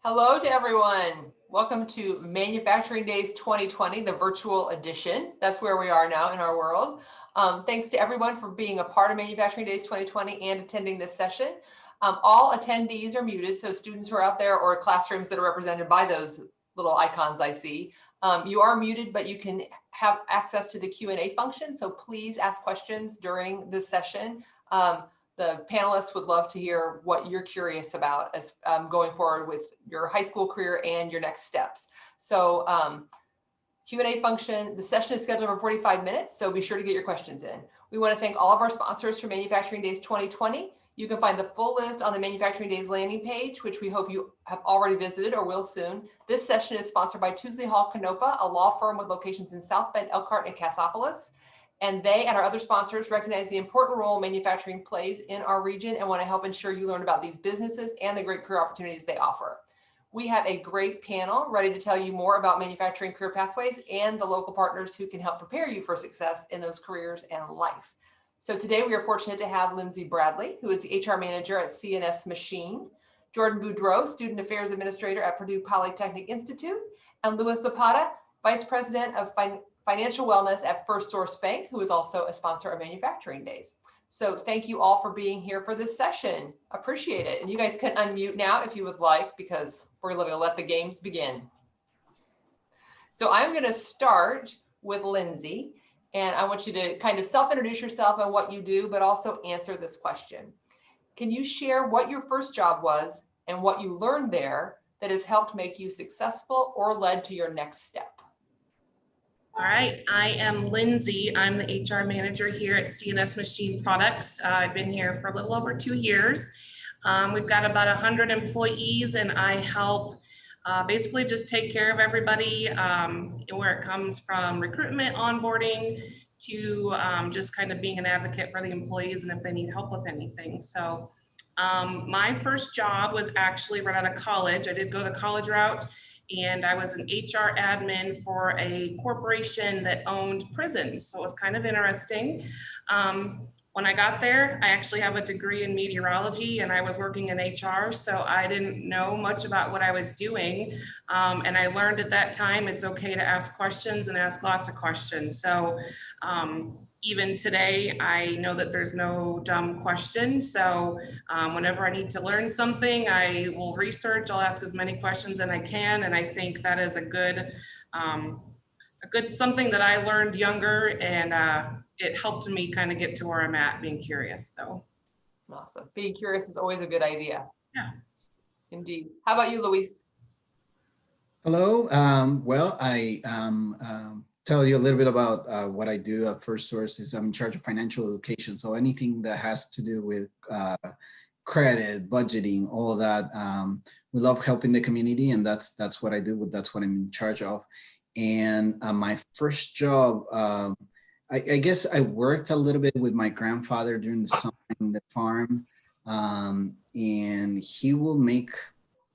Hello to everyone. Welcome to Manufacturing Days 2020, the virtual edition. That's where we are now in our world. Thanks to everyone for being a part of Manufacturing Days 2020 and attending this session. All attendees are muted, so students who are out there or classrooms that are represented by those little icons I see, you are muted, but you can have access to the Q&A function, so please ask questions during this session. The panelists would love to hear what you're curious about as going forward with your high school career and your next steps. So Q&A function, the session is scheduled for 45 minutes, so be sure to get your questions in. We want to thank all of our sponsors for Manufacturing Days 2020. You can find the full list on the Manufacturing Days landing page, which we hope you have already visited or will soon. This session is sponsored by Tousley Hall Canopa, a law firm with locations in South Bend, Elkhart, and Cassopolis. And they and our other sponsors recognize the important role manufacturing plays in our region and want to help ensure you learn about these businesses and the great career opportunities they offer. We have a great panel ready to tell you more about manufacturing career pathways and the local partners who can help prepare you for success in those careers and life. So today we are fortunate to have Lindsay Bradley, who is the HR manager at C&S Machine, Jordan Boudreau, student affairs administrator at Purdue Polytechnic Institute, and Louis Zapata, vice president of financial wellness at First Source Bank, who is also a sponsor of Manufacturing Days. So thank you all for being here for this session. Appreciate it. And you guys can unmute now if you would like, because we're going to let the games begin. So I'm going to start with Lindsay, and I want you to kind of self-introduce yourself and what you do, but also answer this question. Can you share what your first job was and what you learned there that has helped make you successful or led to your next step? All right, I am Lindsay. I'm the HR manager here at C&S Machine Products. I've been here for a little over 2 years. We've got about 100 employees, and I help basically just take care of everybody where it comes from recruitment, onboarding, to just kind of being an advocate for the employees and if they need help with anything. So my first job was actually right out of college. I did go the college route, and I was an HR admin for a corporation that owned prisons. So it was kind of interesting. When I got there, I actually have a degree in meteorology and I was working in HR, so I didn't know much about what I was doing. And I learned at that time, it's okay to ask questions and ask lots of questions. So even today, I know that there's no dumb question. So whenever I need to learn something, I will research, I'll ask as many questions as I can. And I think that is a good something that I learned younger, and it helped me kind of get to where I'm at, being curious. So awesome. Being curious is always a good idea. Yeah. Indeed. How about you, Luis? Hello. Well, I tell you a little bit about what I do at First Source. Is I'm in charge of financial education. So anything that has to do with credit, budgeting, all of that. We love helping the community, and that's what I do. That's what I'm in charge of. And my first job, I guess I worked a little bit with my grandfather during the summer in the farm, and he will make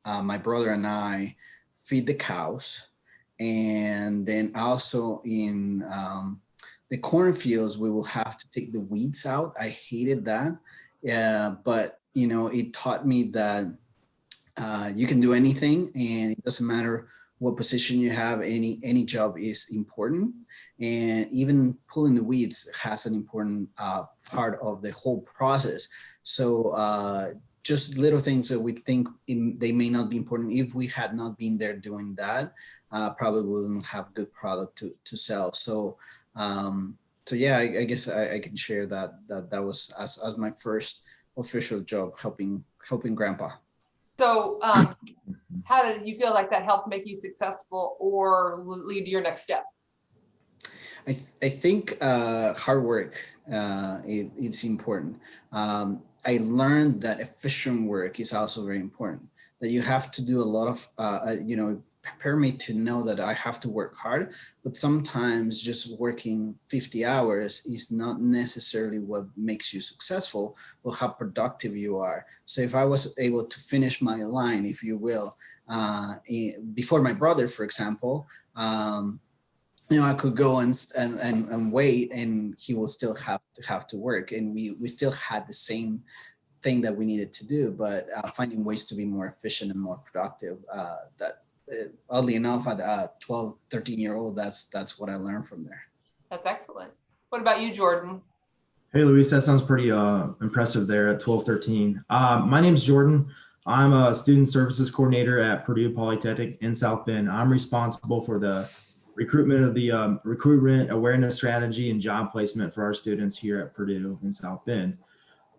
my brother and I feed the cows. And then also in the cornfields, we will have to take the weeds out. I hated that, but you know, it taught me that you can do anything, and it doesn't matter what position you have. Any job is important, and even pulling the weeds has an important part of the whole process. So just little things that we think they may not be important. If we had not been there doing that, probably wouldn't have good product to sell. So so yeah, I guess I can share that was as my first official job, helping grandpa. So how did you feel like that helped make you successful or lead to your next step? I think hard work, it's important. I learned that efficient work is also very important, that you have to do a lot of, prepare me to know that I have to work hard, but sometimes just working 50 hours is not necessarily what makes you successful, or how productive you are. So if I was able to finish my line, if you will, before my brother, for example, I could go and wait, and he will still have to work, and we still had the same thing that we needed to do, but finding ways to be more efficient and more productive. Oddly enough, at a 12, 13-year-old, that's what I learned from there. That's excellent. What about you, Jordan? Hey, Luis, that sounds pretty impressive there at 12, 13. My name's Jordan. I'm a student services coordinator at Purdue Polytechnic in South Bend. I'm responsible for the recruitment of the recruitment awareness strategy and job placement for our students here at Purdue in South Bend.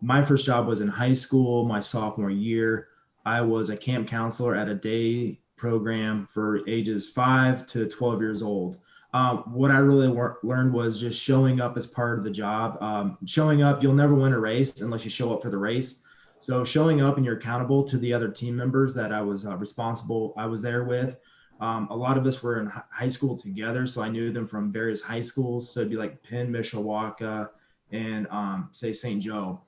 My first job was in high school, my sophomore year. I was a camp counselor at a day program for ages 5 to 12 years old. What I really learned was just showing up as part of the job. Showing up, you'll never win a race unless you show up for the race. So showing up and you're accountable to the other team members that I was I was there with. A lot of us were in high school together, so I knew them from various high schools. So it'd be like Penn, Mishawaka, and say St. Joe.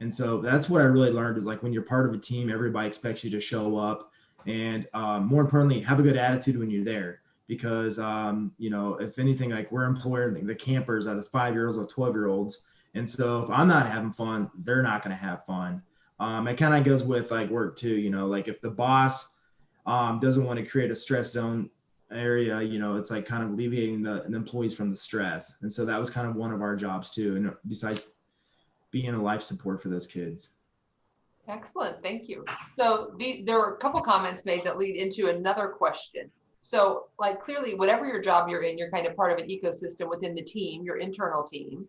And so that's what I really learned is like when you're part of a team, everybody expects you to show up and more importantly, have a good attitude when you're there. Because, if anything, like we're employing the campers are the 5-year-olds or 12-year-olds. And so if I'm not having fun, they're not going to have fun. It kind of goes with like work too, like if the boss doesn't want to create a stress zone area, it's like kind of alleviating the employees from the stress. And so that was kind of one of our jobs too. And besides being a life support for those kids. Excellent. Thank you. So there were a couple comments made that lead into another question. So like clearly, whatever your job you're in, you're kind of part of an ecosystem within the team, your internal team.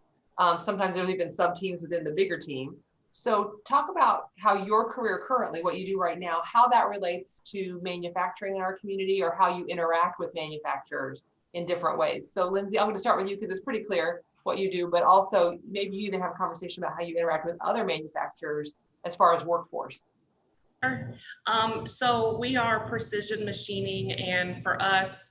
Sometimes there's even sub teams within the bigger team. So talk about how your career currently, what you do right now, how that relates to manufacturing in our community or how you interact with manufacturers in different ways. So Lindsay, I'm going to start with you because it's pretty clear what you do, but also maybe you even have a conversation about how you interact with other manufacturers as far as workforce. Sure. So we are precision machining, and for us,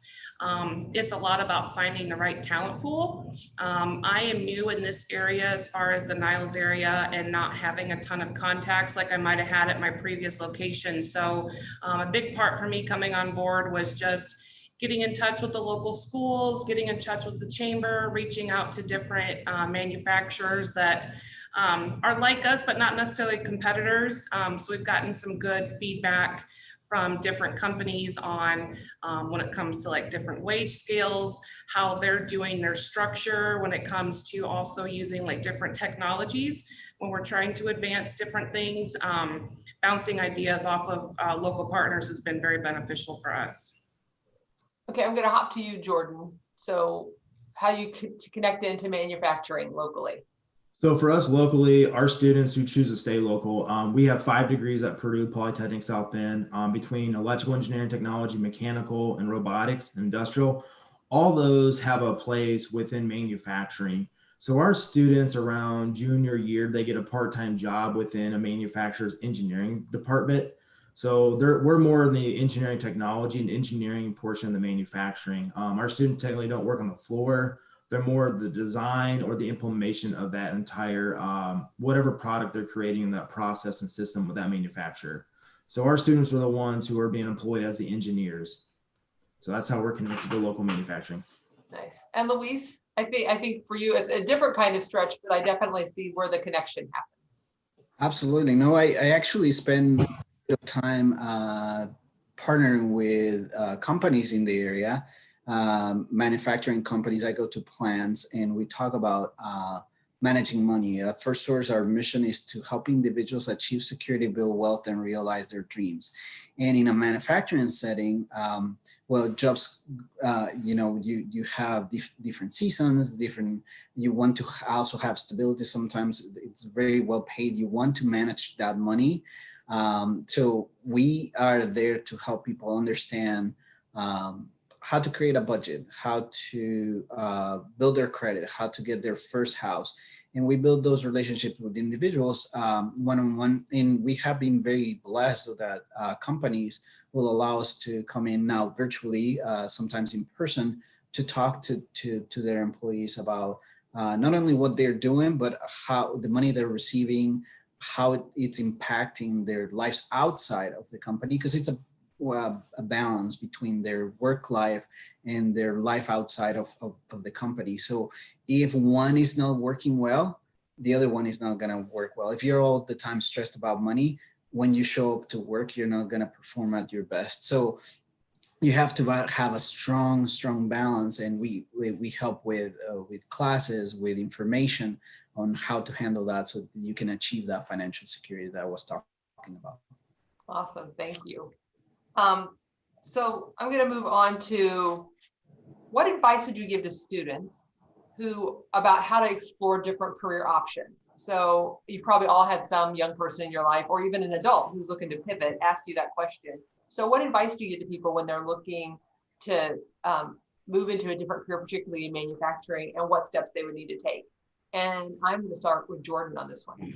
it's a lot about finding the right talent pool. I am new in this area as far as the Niles area and not having a ton of contacts like I might have had at my previous location. So a big part for me coming on board was just getting in touch with the local schools, getting in touch with the chamber, reaching out to different manufacturers that are like us, but not necessarily competitors. So we've gotten some good feedback from different companies on when it comes to like different wage scales, how they're doing their structure, when it comes to also using like different technologies when we're trying to advance different things. Bouncing ideas off of local partners has been very beneficial for us. Okay, I'm going to hop to you, Jordan. So how you connect into manufacturing locally? So for us locally, our students who choose to stay local, we have 5 degrees at Purdue Polytechnic South Bend between electrical engineering, technology, mechanical, and robotics, industrial. All those have a place within manufacturing. So our students around junior year, they get a part-time job within a manufacturer's engineering department. So we're more in the engineering technology and engineering portion of the manufacturing. Our students technically don't work on the floor. They're more the design or the implementation of that entire, whatever product they're creating in that process and system with that manufacturer. So our students are the ones who are being employed as the engineers. So that's how we're connected to local manufacturing. Nice. And Luis, I think for you, it's a different kind of stretch, but I definitely see where the connection happens. Absolutely. No, I actually spend a bit of time partnering with companies in the area. Manufacturing companies. I go to plants and we talk about managing money. First Source, our mission is to help individuals achieve security, build wealth, and realize their dreams. And in a manufacturing setting, jobs, you have different seasons, you want to also have stability. Sometimes it's very well paid. You want to manage that money. So we are there to help people understand how to create a budget, how to build their credit, how to get their first house. And we build those relationships with individuals one-on-one. And we have been very blessed that companies will allow us to come in now virtually, sometimes in person, to talk to their employees about not only what they're doing, but how the money they're receiving, how it's impacting their lives outside of the company, because it's a balance between their work life and their life outside of the company. So if one is not working well, the other one is not going to work well. If you're all the time stressed about money, when you show up to work, you're not going to perform at your best. So you have to have a strong balance, and we help with classes, with information on how to handle that, so that you can achieve that financial security that I was talking about. Awesome, thank you. So I'm going to move on to, what advice would you give to students about how to explore different career options? So you've probably all had some young person in your life, or even an adult who's looking to pivot, ask you that question. So what advice do you give to people when they're looking to move into a different career, particularly in manufacturing, and what steps they would need to take? And I'm going to start with Jordan on this one.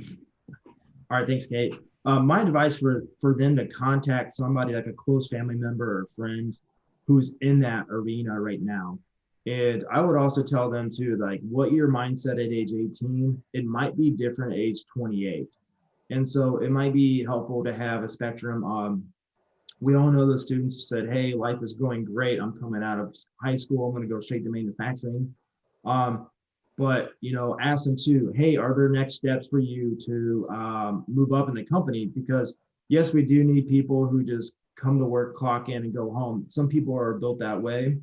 All right, thanks, Kate. My advice for them to contact somebody like a close family member or friend who's in that arena right now. And I would also tell them too, like, what your mindset at age 18, it might be different at age 28. And so it might be helpful to have a spectrum. We all know those students said, hey, life is going great. I'm coming out of high school. I'm going to go straight to manufacturing. But, you know, ask them too, hey, are there next steps for you to move up in the company? Because yes, we do need people who just come to work, clock in and go home. Some people are built that way.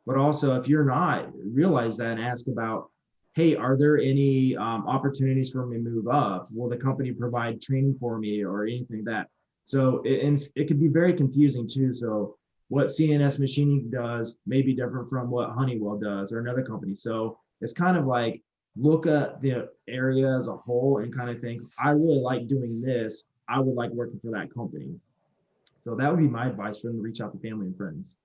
But also, if you're not, realize that and ask about, hey, are there any opportunities for me to move up? Will the company provide training for me or anything like that? So it could be very confusing too. So what CNS machining does may be different from what Honeywell does or another company. So it's kind of like, look at the area as a whole and kind of think, I really like doing this. I would like working for that company. So that would be my advice for them to reach out to family and friends.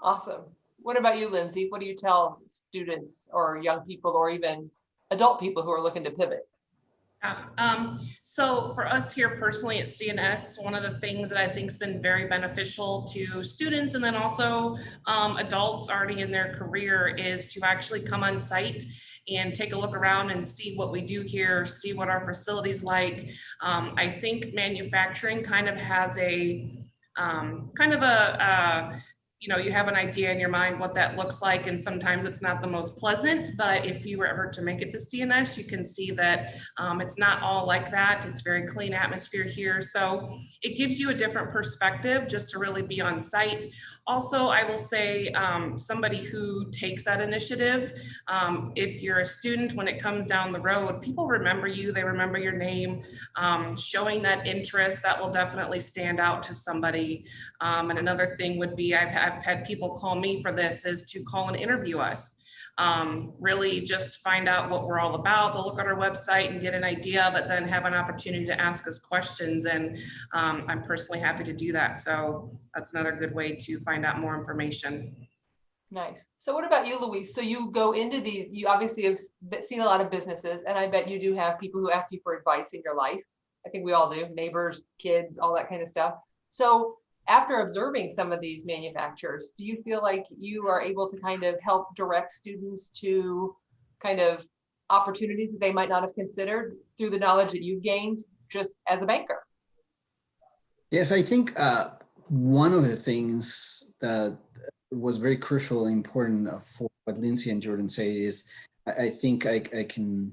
Awesome. What about you, Lindsay? What do you tell students or young people or even adult people who are looking to pivot? So for us here personally at CNS, one of the things that I think has been very beneficial to students and then also adults already in their career is to actually come on site and take a look around and see what we do here, see what our facilities like. I think manufacturing kind of has you know, you have an idea in your mind what that looks like, and sometimes it's not the most pleasant, but if you were ever to make it to CNS, you can see that it's not all like that. It's very clean atmosphere here. So it gives you a different perspective just to really be on site. Also, I will say somebody who takes that initiative, if you're a student, when it comes down the road, people remember you, they remember your name, showing that interest, that will definitely stand out to somebody. And another thing would be, I've had people call me for this, is to call and interview us. Really just find out what we're all about. They'll look at our website and get an idea, but then have an opportunity to ask us questions. And I'm personally happy to do that. So that's another good way to find out more information. Nice. So what about you, Louise? So you go into these, you obviously have seen a lot of businesses, and I bet you do have people who ask you for advice in your life. I think we all do, neighbors, kids, all that kind of stuff. So after observing some of these manufacturers, do you feel like you are able to kind of help direct students to kind of opportunities that they might not have considered through the knowledge that you've gained just as a banker? Yes, I think one of the things that was very crucial and important for what Lindsay and Jordan say is, I think I can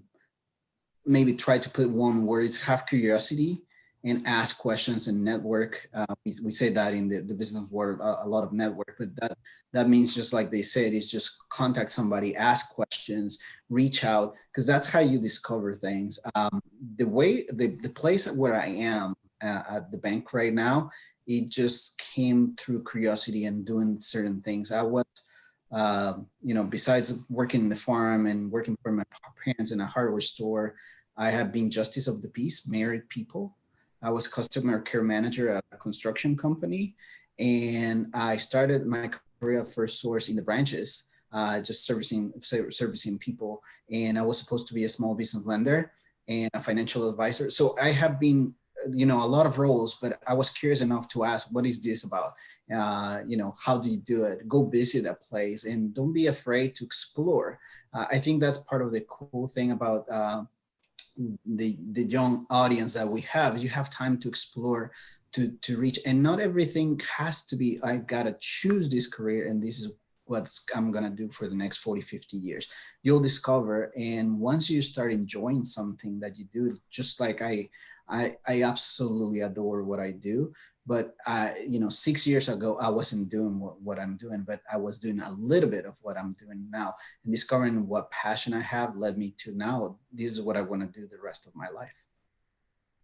maybe try to put one word, it's have curiosity and ask questions and network. We say that in the business world, a lot of network, but that means, just like they said, is just contact somebody, ask questions, reach out, because that's how you discover things. The place where I am at the bank right now, it just came through curiosity and doing certain things. I was, besides working in the farm and working for my parents in a hardware store, I have been justice of the peace, married people. I was customer care manager at a construction company, and I started my career at First Source in the branches, just servicing people. And I was supposed to be a small business lender and a financial advisor. So I have been, a lot of roles, but I was curious enough to ask, what is this about? How do you do it? Go visit a place and don't be afraid to explore. I think that's part of the cool thing about the young audience that we have. You have time to explore, to reach, and not everything has to be, I gotta choose this career and this is I'm going to do for the next 40, 50 years. You'll discover. And once you start enjoying something that you do, just like I absolutely adore what I do. But 6 years ago, I wasn't doing what I'm doing, but I was doing a little bit of what I'm doing now, and discovering what passion I have led me to now. This is what I want to do the rest of my life.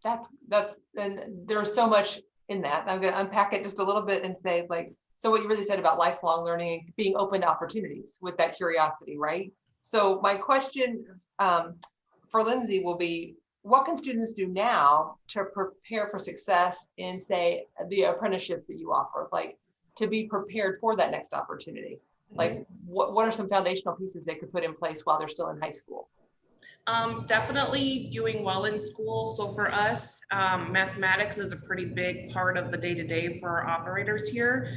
And there's so much in that. I'm going to unpack it just a little bit and say, like, so what you really said about lifelong learning and being open to opportunities with that curiosity, right? So my question for Lindsay will be, what can students do now to prepare for success in, say, the apprenticeships that you offer, like to be prepared for that next opportunity? Like, what are some foundational pieces they could put in place while they're still in high school? Definitely doing well in school. So for us, mathematics is a pretty big part of the day-to-day for our operators here.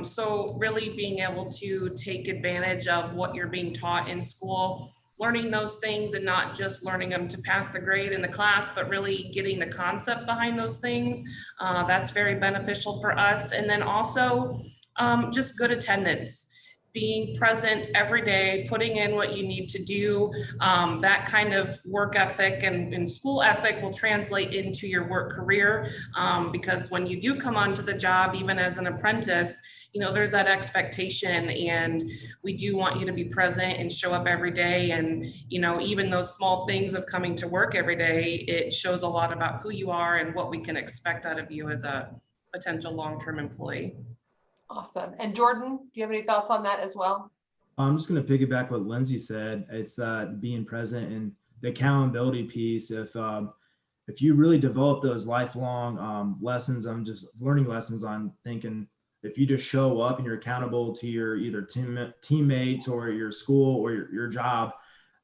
So really being able to take advantage of what you're being taught in school, learning those things and not just learning them to pass the grade in the class, but really getting the concept behind those things. That's very beneficial for us. And then also just good attendance. Being present every day, putting in what you need to do, that kind of work ethic and school ethic will translate into your work career, because when you do come onto the job, even as an apprentice, there's that expectation, and we do want you to be present and show up every day. And, even those small things of coming to work every day, it shows a lot about who you are and what we can expect out of you as a potential long-term employee. Awesome. And Jordan, do you have any thoughts on that as well? I'm just going to piggyback what Lindsay said. It's being present and the accountability piece. If you really develop those lifelong lessons, I'm just learning lessons on thinking, if you just show up and you're accountable to your either teammates or your school or your job,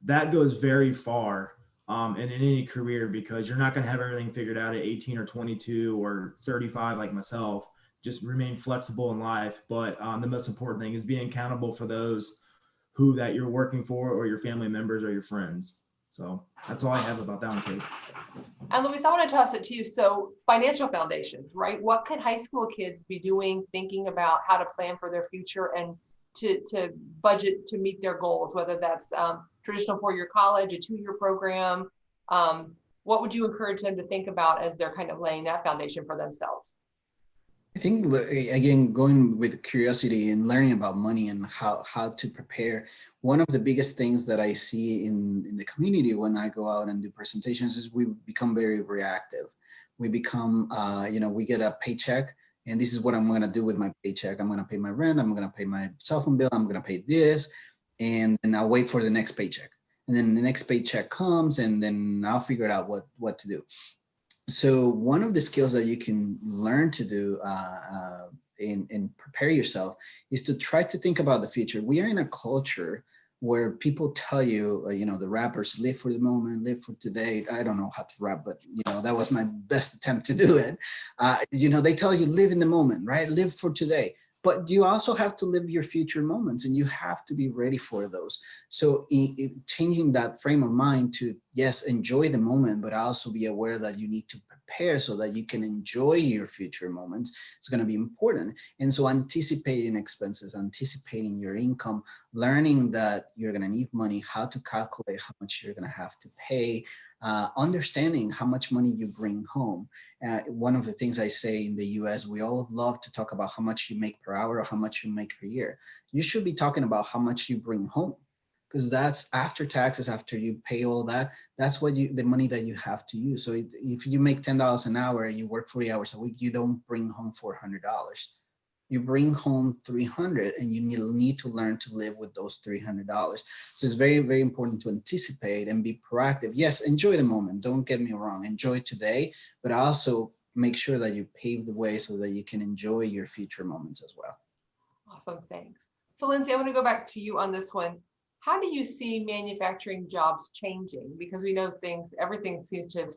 that goes very far in any career, because you're not going to have everything figured out at 18 or 22 or 35 like myself. Just remain flexible in life. But the most important thing is being accountable for those who that you're working for, or your family members or your friends. So that's all I have about that one, Kate. And Luis, I want to toss it to you. So financial foundations, right? What could high school kids be doing, thinking about how to plan for their future and to budget to meet their goals, whether that's traditional four-year college, a two-year program? What would you encourage them to think about as they're kind of laying that foundation for themselves? I think, again, going with curiosity and learning about money and how to prepare, one of the biggest things that I see in the community when I go out and do presentations is we become very reactive. We become, we get a paycheck, and this is what I'm going to do with my paycheck. I'm going to pay my rent. I'm going to pay my cell phone bill. I'm going to pay this, and then I'll wait for the next paycheck. And then the next paycheck comes, and then I'll figure out what to do. So one of the skills that you can learn to do and prepare yourself is to try to think about the future. We are in a culture where people tell you, the rappers, live for the moment, live for today. I don't know how to rap, but that was my best attempt to do it. They tell you live in the moment, right? Live for today. But you also have to live your future moments, and you have to be ready for those. So changing that frame of mind to, yes, enjoy the moment, but also be aware that you need to prepare so that you can enjoy your future moments. It's going to be important. And so anticipating expenses, anticipating your income, learning that you're going to need money, how to calculate how much you're going to have to pay, understanding how much money you bring home. One of the things I say in the US, we all love to talk about how much you make per hour or how much you make per year. You should be talking about how much you bring home, because that's after taxes, after you pay all that, that's what the money that you have to use. So if you make $10 an hour and you work 40 hours a week, you don't bring home $400. You bring home $300, and you need to learn to live with those $300. So it's very, very important to anticipate and be proactive. Yes, enjoy the moment. Don't get me wrong. Enjoy today, but also make sure that you pave the way so that you can enjoy your future moments as well. Awesome, thanks. So Lindsay, I want to go back to you on this one. How do you see manufacturing jobs changing? Because we know everything seems to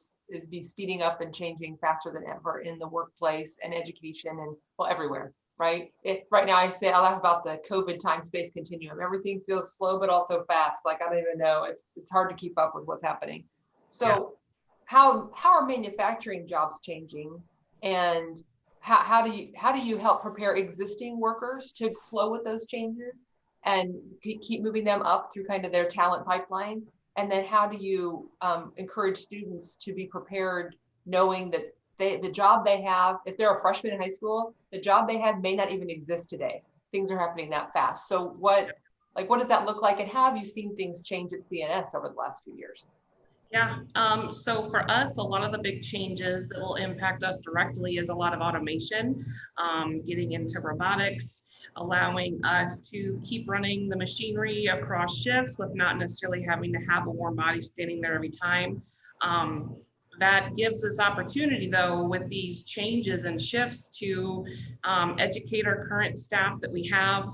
be speeding up and changing faster than ever in the workplace and education and everywhere. Right? Right now I laugh about the COVID time space continuum. Everything feels slow, but also fast. Like, I don't even know. It's hard to keep up with what's happening. So how are manufacturing jobs changing? And how do you help prepare existing workers to flow with those changes? and keep moving them up through kind of their talent pipeline? And then how do you encourage students to be prepared, knowing that the job they have, if they're a freshman in high school, the job they have may not even exist today. Things are happening that fast. So what does that look like? And how have you seen things change at CNS over the last few years? Yeah, so for us, a lot of the big changes that will impact us directly is a lot of automation, getting into robotics, allowing us to keep running the machinery across shifts with not necessarily having to have a warm body standing there every time. That gives us opportunity, though, with these changes and shifts to educate our current staff that we have,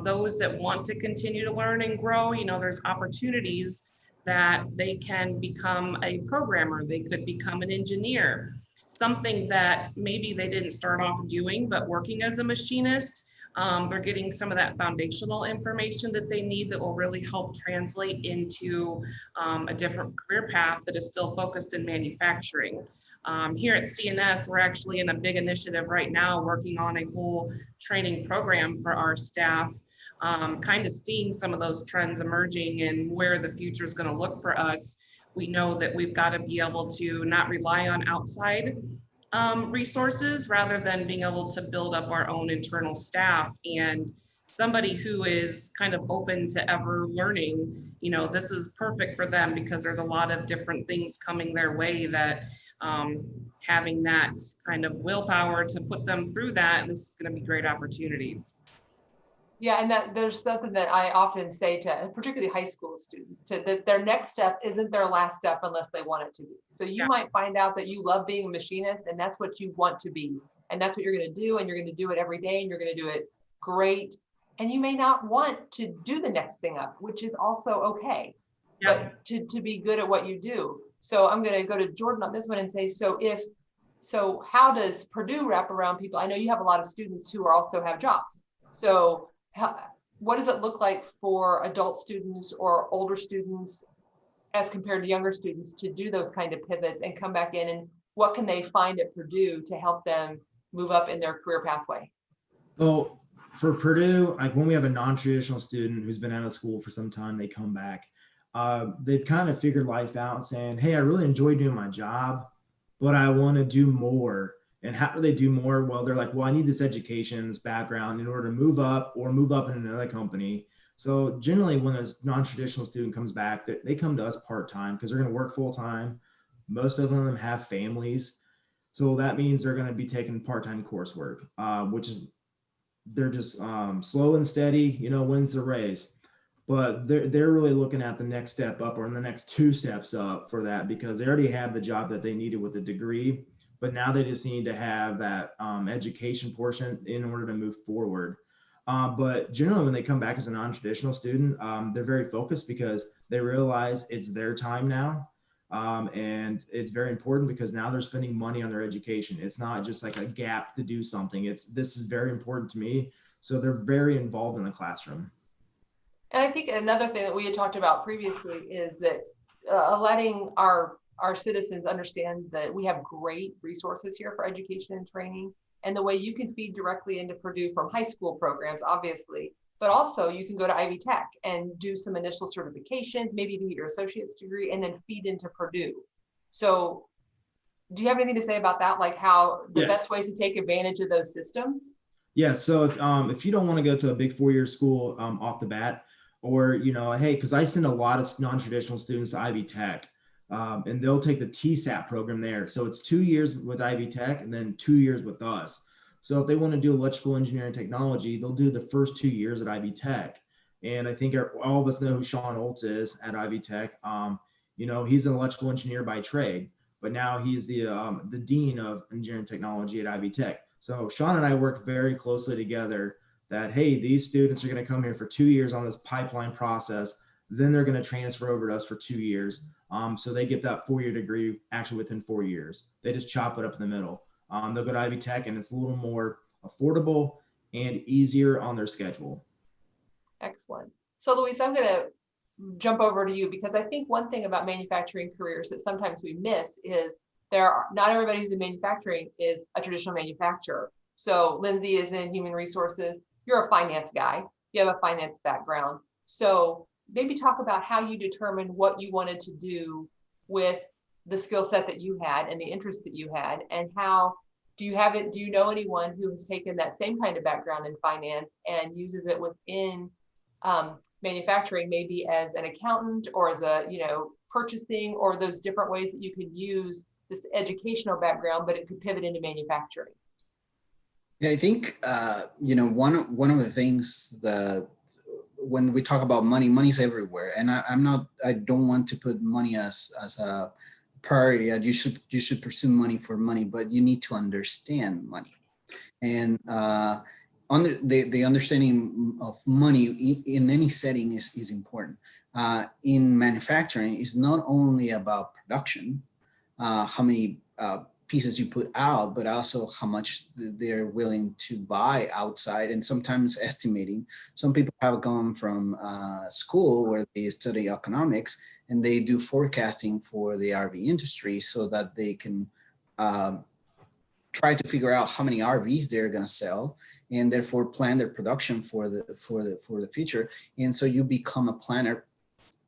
those that want to continue to learn and grow. You know, there's opportunities that they can become a programmer, they could become an engineer, something that maybe they didn't start off doing, but working as a machinist, they're getting some of that foundational information that they need that will really help translate into a different career path that is still focused in manufacturing. Here at CNS, we're actually in a big initiative right now, working on a whole training program for our staff, kind of seeing some of those trends emerging and where the future is going to look for us. We know that we've got to be able to not rely on outside resources, rather than being able to build up our own internal staff. And somebody who is kind of open to ever learning, you know, this is perfect for them, because there's a lot of different things coming their way that having that kind of willpower to put them through that, this is going to be great opportunities. Yeah, and that there's something that I often say to particularly high school students, that their next step isn't their last step unless they want it to be. So you might find out that you love being a machinist and that's what you want to be. And that's what you're going to do. And you're going to do it every day and you're going to do it great. And you may not want to do the next thing up, which is also okay. Yeah. But to be good at what you do. So I'm going to go to Jordan on this one and say, so how does Purdue wrap around people? I know you have a lot of students who also have jobs. So what does it look like for adult students or older students as compared to younger students to do those kind of pivots and come back in, and what can they find at Purdue to help them move up in their career pathway? Well, for Purdue, like when we have a non-traditional student who's been out of school for some time, they come back, they've kind of figured life out saying, hey, I really enjoy doing my job, but I want to do more. And how do they do more? Well, they're like, well, I need this education, this background in order to move up in another company. So generally when a non-traditional student comes back, they come to us part-time because they're going to work full-time. Most of them have families. So that means they're going to be taking part-time coursework, which is, they're just slow and steady, you know, wins the race. But they're really looking at the next step up or the next two steps up for that, because they already have the job that they needed with a degree. But now they just need to have that education portion in order to move forward. But generally when they come back as a non-traditional student, they're very focused because they realize it's their time now. And it's very important because now they're spending money on their education. It's not just like a gap to do something. This is very important to me. So they're very involved in the classroom. And I think another thing that we had talked about previously is that letting our citizens understand that we have great resources here for education and training, and the way you can feed directly into Purdue from high school programs, obviously, but also you can go to Ivy Tech and do some initial certifications, maybe even get your associate's degree and then feed into Purdue. So do you have anything to say about that? Like how the best ways to take advantage of those systems? Yeah. So if you don't want to go to a big 4-year school off the bat, or, you know, hey, because I send a lot of non-traditional students to Ivy Tech. And they'll take the TSAT program there. So it's 2 years with Ivy Tech and then 2 years with us. So if they want to do electrical engineering technology, they'll do the first 2 years at Ivy Tech. And I think all of us know who Sean Oltz is at Ivy Tech. You know, he's an electrical engineer by trade, but now he's the dean of engineering technology at Ivy Tech. So Sean and I work very closely together that, hey, these students are going to come here for 2 years on this pipeline process. Then they're going to transfer over to us for 2 years. So they get that 4-year degree actually within 4 years. They just chop it up in the middle. They'll go to Ivy Tech and it's a little more affordable and easier on their schedule. Excellent. So Luis, I'm going to jump over to you because I think one thing about manufacturing careers that sometimes we miss is not everybody who's in manufacturing is a traditional manufacturer. So Lindsay is in human resources. You're a finance guy. you have a finance background. So maybe talk about how you determined what you wanted to do with the skill set that you had and the interest that you had, and how do you know anyone who has taken that same kind of background in finance and uses it within manufacturing, maybe as an accountant or as a, purchasing, or those different ways that you could use this educational background, but it could pivot into manufacturing? Yeah, I think one of the things that when we talk about money, money's everywhere, and I don't want to put money as a priority. You should pursue money for money, but you need to understand money, and the understanding of money in any setting is important. In manufacturing, is not only about production, how many pieces you put out, but also how much they're willing to buy outside, and sometimes estimating. Some people have gone from school where they study economics and they do forecasting for the RV industry so that they can try to figure out how many RVs they're going to sell, and therefore plan their production for the future. And so you become a planner.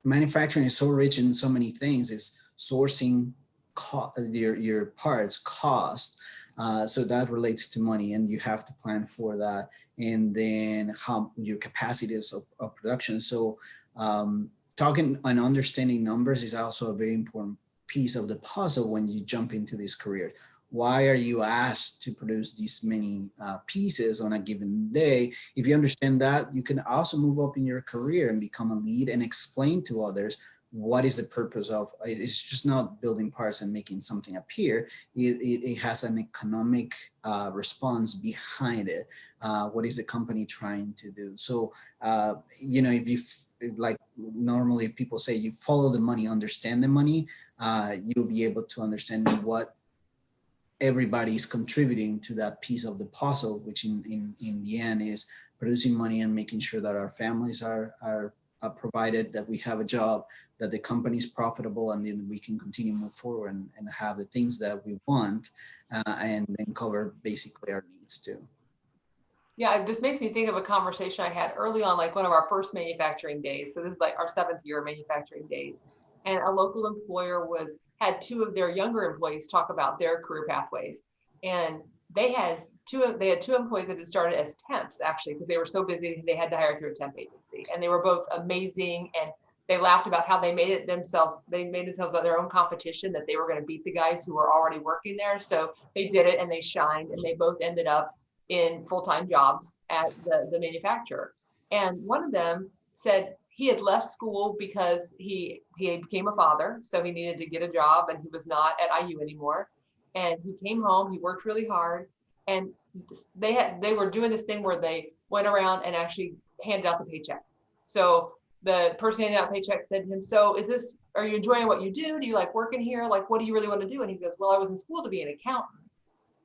Manufacturing is so rich in so many things. It's sourcing your parts cost. So that relates to money, and you have to plan for that. And then how your capacities of production. So talking and understanding numbers is also a very important piece of the puzzle when you jump into this career. Why are you asked to produce these many pieces on a given day? If you understand that, you can also move up in your career and become a lead and explain to others what is the purpose of. It's just not building parts and making something appear. It has an economic response behind it. What is the company trying to do? So, if you, like normally people say, you follow the money, understand the money, you'll be able to understand what everybody is contributing to that piece of the puzzle, which in the end is producing money and making sure that our families are provided, that we have a job, that the company is profitable, and then we can continue to move forward and have the things that we want, and then cover basically our needs too. Yeah, this makes me think of a conversation I had early on, like one of our first manufacturing days. So this is like our 7th year of manufacturing days. And a local employer had 2 of their younger employees talk about their career pathways. And they had 2 employees that had started as temps, actually, because they were so busy they had to hire through a temp agency. And they were both amazing, and they laughed about how they made themselves their own competition, that they were going to beat the guys who were already working there. So they did it and they shined, and they both ended up in full-time jobs at the manufacturer. And one of them said he had left school because he became a father, so he needed to get a job, and he was not at IU anymore. And he came home, he worked really hard, and they were doing this thing where they went around and actually handed out the paychecks. So the person handing out paychecks said to him, "So are you enjoying what you do? Do you like working here? Like, what do you really want to do?" And he goes, "Well, I was in school to be an accountant."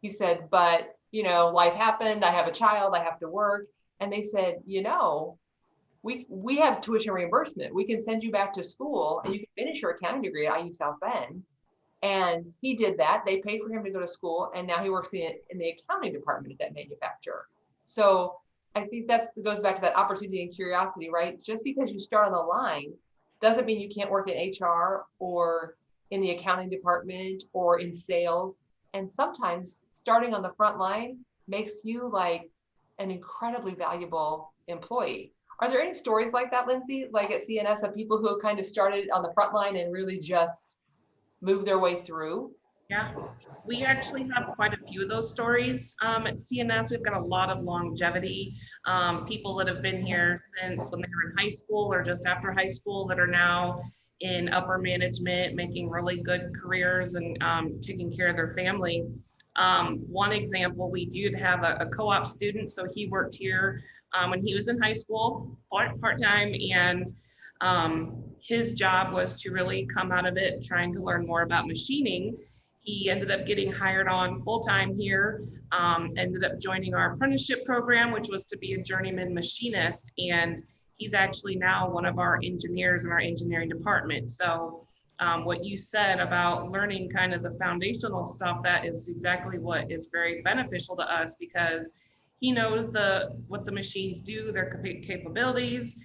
He said, "But life happened. I have a child. I have to work." And they said, we have tuition reimbursement. We can send you back to school and you can finish your accounting degree at IU South Bend. And he did that. They paid for him to go to school, and now he works in the accounting department at that manufacturer. So I think that goes back to that opportunity and curiosity, right? Just because you start on the line doesn't mean you can't work in HR or in the accounting department or in sales. And sometimes starting on the front line makes you like an incredibly valuable employee. Are there any stories like that, Lindsay, like at CNS, of people who have kind of started on the front line and really just moved their way through? Yeah, we actually have quite a few of those stories at CNS. We've got a lot of longevity, people that have been here since when they were in high school or just after high school that are now in upper management, making really good careers and taking care of their family. One example, we did have a co-op student, so he worked here when he was in high school part-time, and his job was to really come out of it trying to learn more about machining. He ended up getting hired on full-time here, ended up joining our apprenticeship program, which was to be a journeyman machinist, and he's actually now one of our engineers in our engineering department. So what you said about learning kind of the foundational stuff, that is exactly what is very beneficial to us, because he knows what the machines do, their capabilities.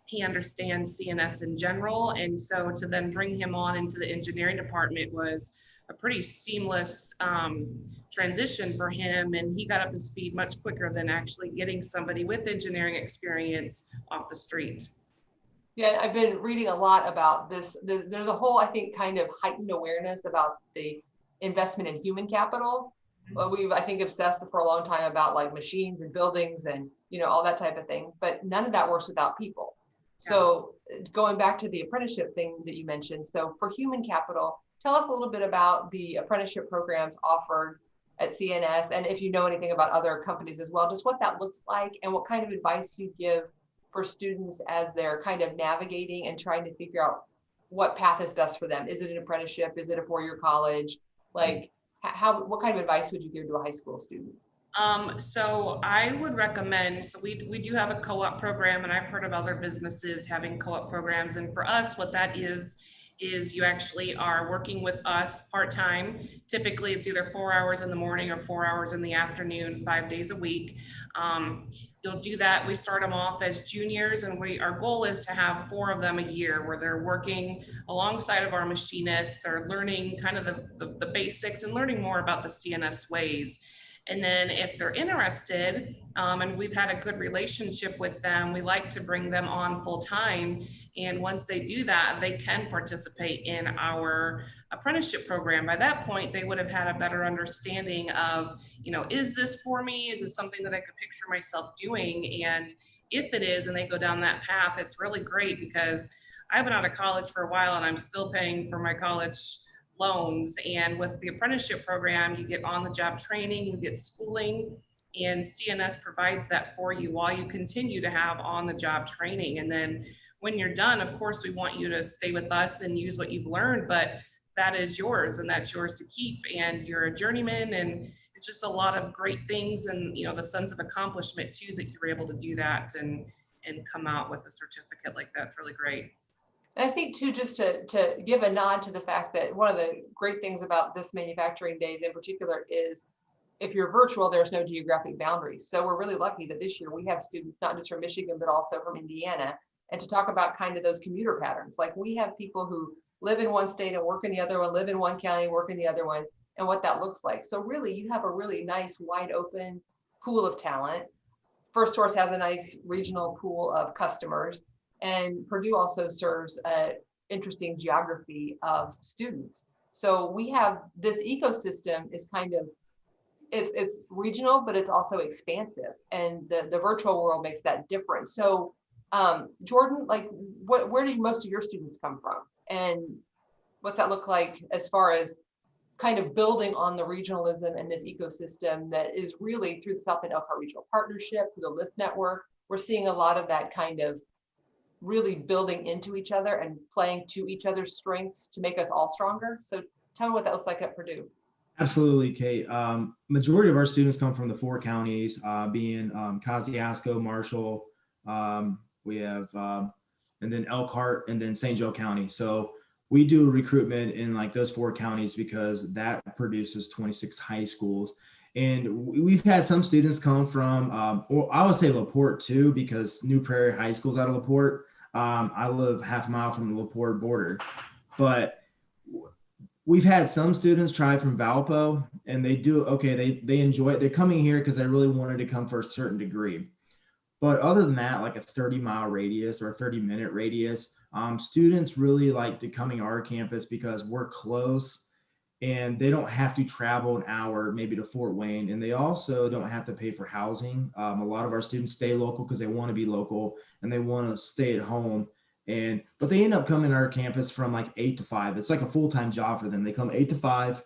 He understands CNS in general. And so to then bring him on into the engineering department was a pretty seamless transition for him. And he got up to speed much quicker than actually getting somebody with engineering experience off the street. Yeah, I've been reading a lot about this. There's a whole, I think, kind of heightened awareness about the investment in human capital. Well, we've, I think, obsessed for a long time about like machines and buildings and, you know, all that type of thing, but none of that works without people. So going back to the apprenticeship thing that you mentioned, so for human capital, tell us a little bit about the apprenticeship programs offered at CNS, and if you know anything about other companies as well, just what that looks like and what kind of advice you give for students as they're kind of navigating and trying to figure out what path is best for them. Is it an apprenticeship? Is it a four-year college? Like, what kind of advice would you give to a high school student? So I would recommend, so we do have a co-op program, and I've heard of other businesses having co-op programs. And for us, what that is you actually are working with us part-time. Typically it's either 4 hours in the morning or 4 hours in the afternoon, 5 days a week. You'll do that. We start them off as juniors, and our goal is to have 4 of them a year where they're working alongside of our machinists. They're learning kind of the basics and learning more about the CNS ways. And then if they're interested, and we've had a good relationship with them, we like to bring them on full time. And once they do that, they can participate in our apprenticeship program. By that point, they would have had a better understanding of, you know, is this for me? Is this something that I could picture myself doing? And if it is, and they go down that path, it's really great because I've been out of college for a while and I'm still paying for my college loans. And with the apprenticeship program, you get on the job training, you get schooling, and CNS provides that for you while you continue to have on the job training. And then when you're done, of course, we want you to stay with us and use what you've learned, but that is yours and that's yours to keep. And you're a journeyman, and it's just a lot of great things, and you know, the sense of accomplishment too, that you're able to do that and come out with a certificate like that. It's really great. And I think too, just to give a nod to the fact that one of the great things about this manufacturing days in particular is if you're virtual, there's no geographic boundaries. So we're really lucky that this year we have students not just from Michigan, but also from Indiana, and to talk about kind of those commuter patterns. Like we have people who live in one state and work in the other one, live in one county, work in the other one, and what that looks like. So really you have a really nice wide open pool of talent. First Source has a nice regional pool of customers. And Purdue also serves an interesting geography of students. So we have this ecosystem is kind of, it's regional, but it's also expansive. And the virtual world makes that difference. So Jordan, like where do most of your students come from? And what's that look like as far as kind of building on the regionalism and this ecosystem that is really through the South Bend Elkhart Regional Partnership, through the LIFT network? We're seeing a lot of that kind of really building into each other and playing to each other's strengths to make us all stronger. So tell me what that looks like at Purdue. Absolutely, Kate. Majority of our students come from the 4 counties, being Kosciuszko, Marshall, we have, and then Elkhart, and then St. Joe County. So we do recruitment in like those 4 counties because that produces 26 high schools. And we've had some students come from, or I would say LaPorte too, because New Prairie High School's out of LaPorte. I live half a mile from the LaPorte border, but we've had some students try from Valpo, and they do okay. They enjoy it. They're coming here because they really wanted to come for a certain degree. But other than that, like a 30-mile radius or a 30-minute radius, students really like to coming to our campus because we're close. And they don't have to travel an hour maybe to Fort Wayne, and they also don't have to pay for housing. A lot of our students stay local because they want to be local and they want to stay at home. But they end up coming to our campus from like 8 to 5. It's like a full-time job for them. They come 8 to 5,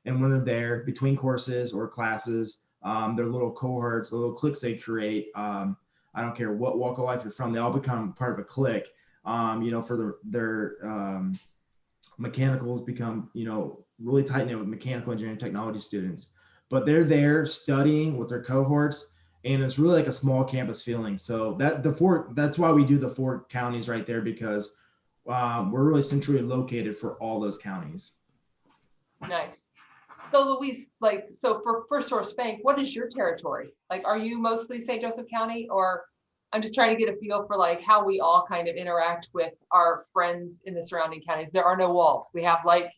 and when they're there between courses or classes, their little cohorts, the little cliques they create. I don't care what walk of life you're from, they all become part of a clique. For their mechanicals become, really tight knit with mechanical engineering technology students, but they're there studying with their cohorts, and it's really like a small campus feeling. So that's why we do the 4 counties right there, because we're really centrally located for all those counties. Nice. So Luis, like, so for First Source Bank, what is your territory? Like, are you mostly St. Joseph County, or I'm just trying to get a feel for like how we all kind of interact with our friends in the surrounding counties. There are no walls. We have like,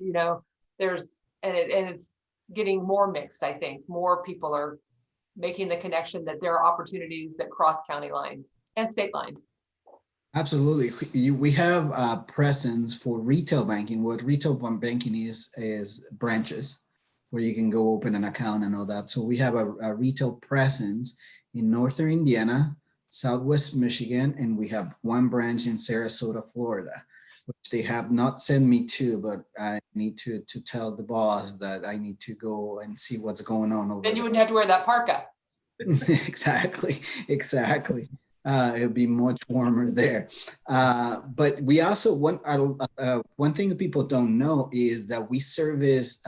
there's, and it's getting more mixed, I think. More people are making the connection that there are opportunities that cross county lines and state lines. Absolutely. We have a presence for retail banking. What retail banking is branches where you can go open an account and all that. So we have a retail presence in Northern Indiana, Southwest Michigan, and we have one branch in Sarasota, Florida, which they have not sent me to, but I need to tell the boss that I need to go and see what's going on over Then you there. wouldn't have to wear that parka. Exactly. It'll be much warmer there. But we also, one thing that people don't know is that we service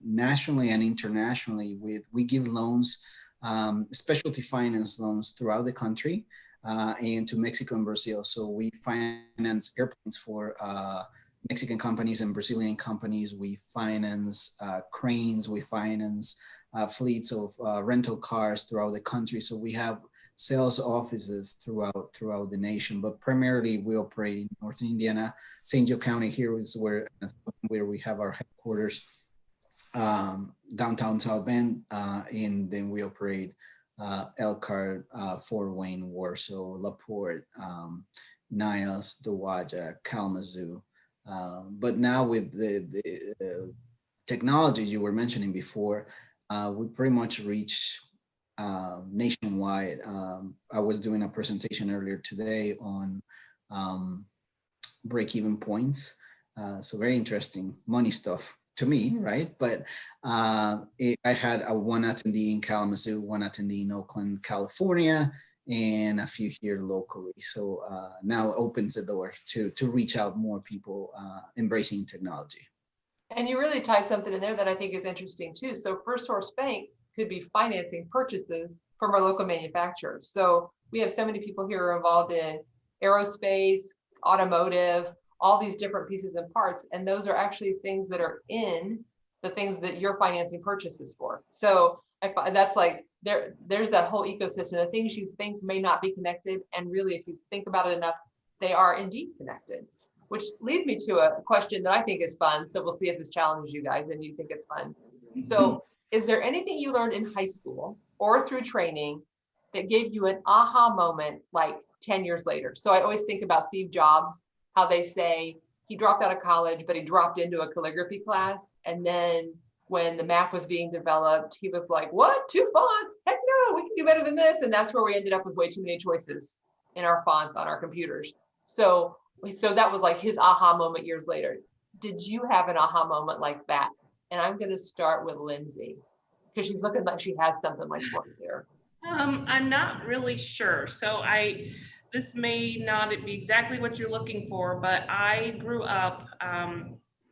nationally and internationally we give loans, specialty finance loans throughout the country and to Mexico and Brazil. So we finance airplanes for Mexican companies and Brazilian companies. We finance cranes, we finance fleets of rental cars throughout the country. So we have sales offices throughout the nation, but primarily we operate in Northern Indiana. St. Joe County here is where we have our headquarters, downtown South Bend, and then we operate Elkhart, Fort Wayne, Warsaw, LaPorte, Niles, Dowagia, Kalamazoo. But now with the technology you were mentioning before, we pretty much reach nationwide. I was doing a presentation earlier today on break-even points. So very interesting money stuff to me, right? But I had one attendee in Kalamazoo, one attendee in Oakland, California, and a few here locally. So now it opens the door to reach out more people embracing technology. And you really tied something in there that I think is interesting too. So First Source Bank could be financing purchases from our local manufacturers. So we have so many people here who are involved in aerospace, automotive, all these different pieces and parts. And those are actually things that are in the things that you're financing purchases for. So I find that's like, there's that whole ecosystem of things you think may not be connected. And really, if you think about it enough, they are indeed connected. Which leads me to a question that I think is fun. So we'll see if this challenges you guys and you think it's fun. So is there anything you learned in high school or through training that gave you an aha moment like 10 years later? So I always think about Steve Jobs, how they say he dropped out of college, but he dropped into a calligraphy class. And then when the Mac was being developed, he was like, what, 2 fonts? Heck no, we can do better than this. And that's where we ended up with way too many choices in our fonts on our computers. So that was like his aha moment years later. Did you have an aha moment like that? And I'm going to start with Lindsay because she's looking like she has something like right there. I'm not really sure. So this may not be exactly what you're looking for, but I grew up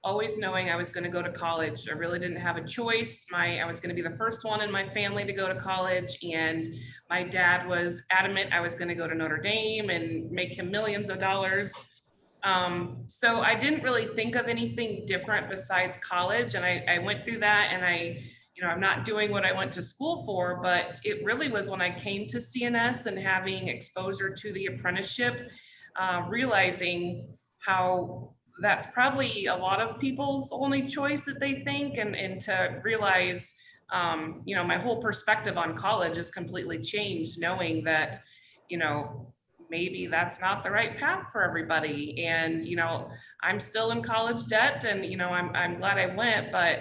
always knowing I was going to go to college. I really didn't have a choice. I was going to be the first one in my family to go to college, and my dad was adamant I was going to go to Notre Dame and make him millions of dollars. So I didn't really think of anything different besides college, and I went through that, and I'm not doing what I went to school for, but it really was when I came to CNS and having exposure to the apprenticeship, realizing how that's probably a lot of people's only choice that they think, and to realize, my whole perspective on college has completely changed, knowing that, maybe that's not the right path for everybody. And, I'm still in college debt, and, I'm glad I went, but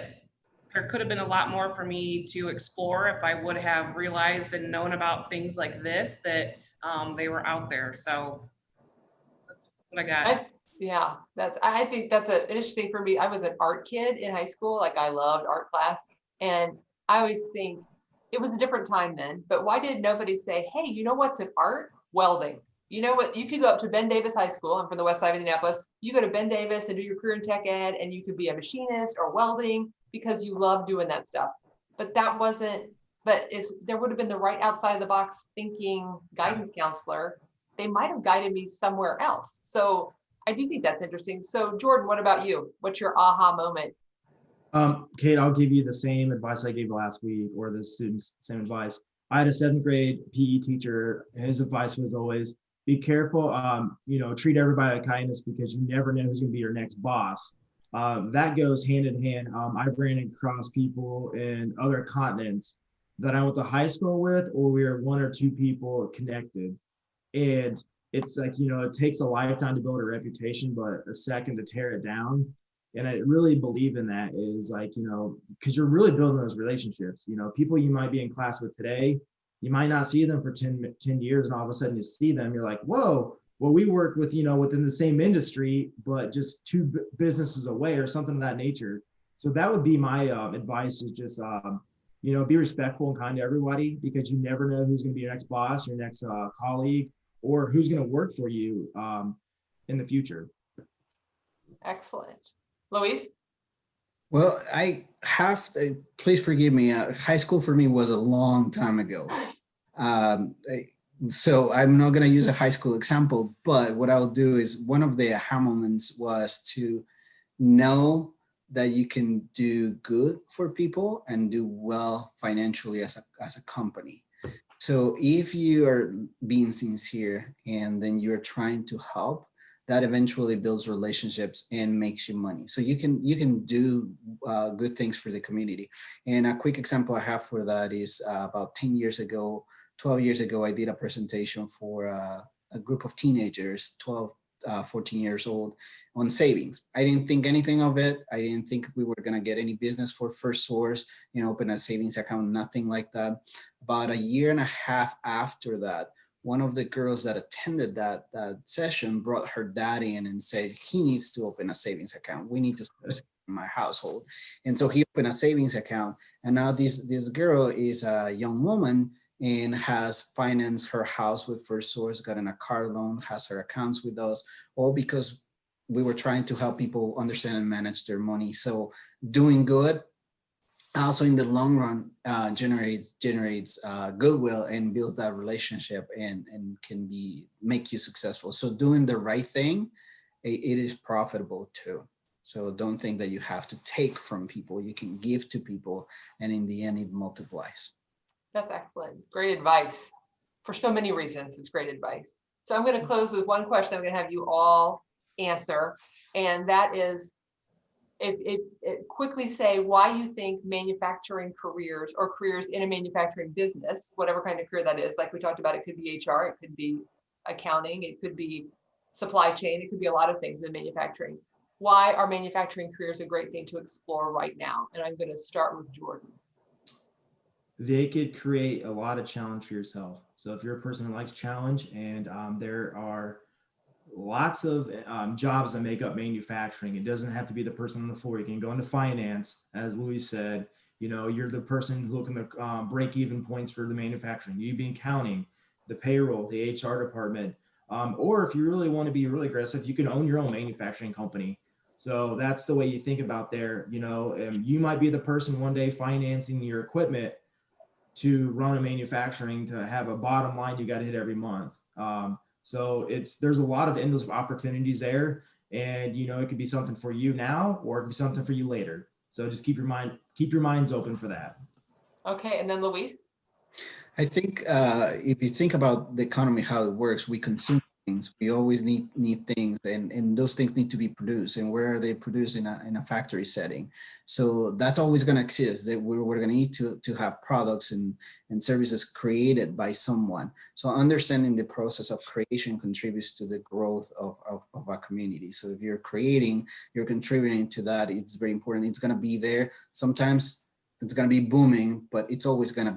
there could have been a lot more for me to explore if I would have realized and known about things like this, that they were out there. So that's what I got. I think that's an interesting for me. I was an art kid in high school. Like I loved art class. And I always think it was a different time then, but why did nobody say, hey, you know what's an art? Welding. You know what? You could go up to Ben Davis High School. I'm from the west side of Indianapolis. You go to Ben Davis and do your career in tech ed, and you could be a machinist or welding because you love doing that stuff. But if there would have been the right outside of the box thinking guidance counselor, they might have guided me somewhere else. So I do think that's interesting. So Jordan, what about you? What's your aha moment? Kate, I'll give you the same advice I gave last week, or the students, same advice. I had a 7th grade PE teacher. His advice was always be careful, treat everybody with kindness because you never know who's going to be your next boss. That goes hand in hand. I ran across people in other continents that I went to high school with, or we were 1 or 2 people connected. And it's like, it takes a lifetime to build a reputation, but a second to tear it down. And I really believe in that is like, because you're really building those relationships. People you might be in class with today, you might not see them for 10 years, and all of a sudden you see them, you're like, whoa, well, we work with, within the same industry, but just 2 businesses away or something of that nature. So that would be my advice, is just, be respectful and kind to everybody, because you never know who's going to be your next boss, your next colleague, or who's going to work for you in the future. Excellent. Luis? Well, I have to, please forgive me. High school for me was a long time ago. So I'm not going to use a high school example, but what I'll do is, one of the aha moments was to know that you can do good for people and do well financially as a company. So if you are being sincere and then you're trying to help, that eventually builds relationships and makes you money. So you can do good things for the community. And a quick example I have for that is about 10 years ago, 12 years ago, I did a presentation for a group of teenagers, 12, 14 years old, on savings. I didn't think anything of it. I didn't think we were going to get any business for First Source, open a savings account, nothing like that. About a year and a half after that, one of the girls that attended that session brought her dad in and said, he needs to open a savings account. We need to save in my household. And so he opened a savings account. And now this girl is a young woman and has financed her house with First Source, gotten a car loan, has her accounts with us, all because we were trying to help people understand and manage their money. So doing good also in the long run generates goodwill and builds that relationship and can make you successful. So doing the right thing, it is profitable too. So don't think that you have to take from people. You can give to people, and in the end, it multiplies. That's excellent. Great advice. For so many reasons, it's great advice. So I'm going to close with one question I'm going to have you all answer, and that is, if quickly say why you think manufacturing careers, or careers in a manufacturing business, whatever kind of career that is, like we talked about, it could be HR, it could be accounting, it could be supply chain, it could be a lot of things in manufacturing. Why are manufacturing careers a great thing to explore right now? And I'm going to start with Jordan. They could create a lot of challenge for yourself. So if you're a person who likes challenge, and there are lots of jobs that make up manufacturing. It doesn't have to be the person on the floor. You can go into finance, as Luis said. You're the person looking at break-even points for the manufacturing. You'd be accounting, the payroll, the HR department, or if you really want to be really aggressive, you can own your own manufacturing company. So that's the way you think about there. You might be the person one day financing your equipment to run a manufacturing, to have a bottom line you got to hit every month. So there's a lot of endless opportunities there, and it could be something for you now, or it could be something for you later. So just keep your minds open for that. Okay, and then Luis. I think if you think about the economy, how it works, we consume things. We always need things, and those things need to be produced. And where are they produced? In a factory setting? So that's always going to exist. That we're going to need to have products and services created by someone. So understanding the process of creation contributes to the growth of our community. So if you're creating, you're contributing to that. It's very important. It's going to be there. Sometimes it's going to be booming, but it's always going to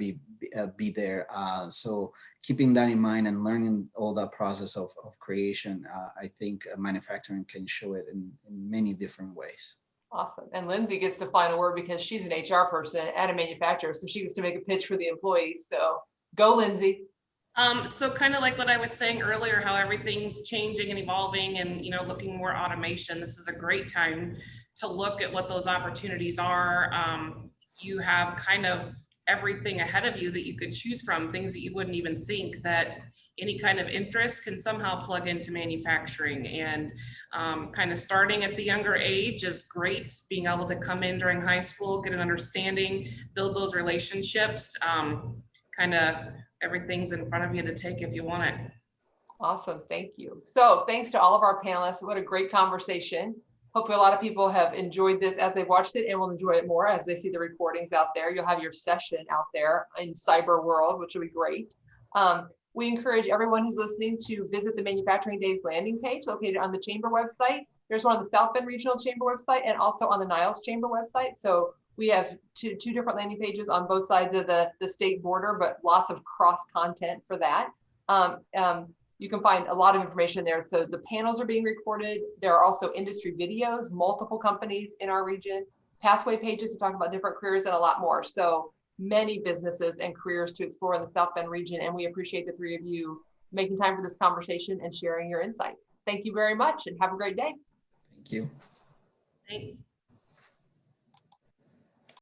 be there. So keeping that in mind and learning all that process of creation, I think manufacturing can show it in many different ways. Awesome. And Lindsay gets the final word because she's an HR person at a manufacturer, so she gets to make a pitch for the employees. So go, Lindsay. So kind of like what I was saying earlier, how everything's changing and evolving, and looking more automation. This is a great time to look at what those opportunities are. You have kind of everything ahead of you that you could choose from, things that you wouldn't even think that any kind of interest can somehow plug into manufacturing. And kind of starting at the younger age is great. Being able to come in during high school, get an understanding, build those relationships, kind of everything's in front of you to take if you want it. Awesome, thank you. So thanks to all of our panelists. What a great conversation. Hopefully a lot of people have enjoyed this as they've watched it and will enjoy it more as they see the recordings out there. You'll have your session out there in cyber world, which will be great. We encourage everyone who's listening to visit the Manufacturing Days landing page located on the Chamber website. There's one on the South Bend Regional Chamber website and also on the Niles Chamber website. So we have two different landing pages on both sides of the state border, but lots of cross content for that. You can find a lot of information there. So the panels are being recorded. There are also industry videos, multiple companies in our region, pathway pages to talk about different careers and a lot more. So many businesses and careers to explore in the South Bend region. And we appreciate the three of you making time for this conversation and sharing your insights. Thank you very much and have a great day. Thank you. Thanks.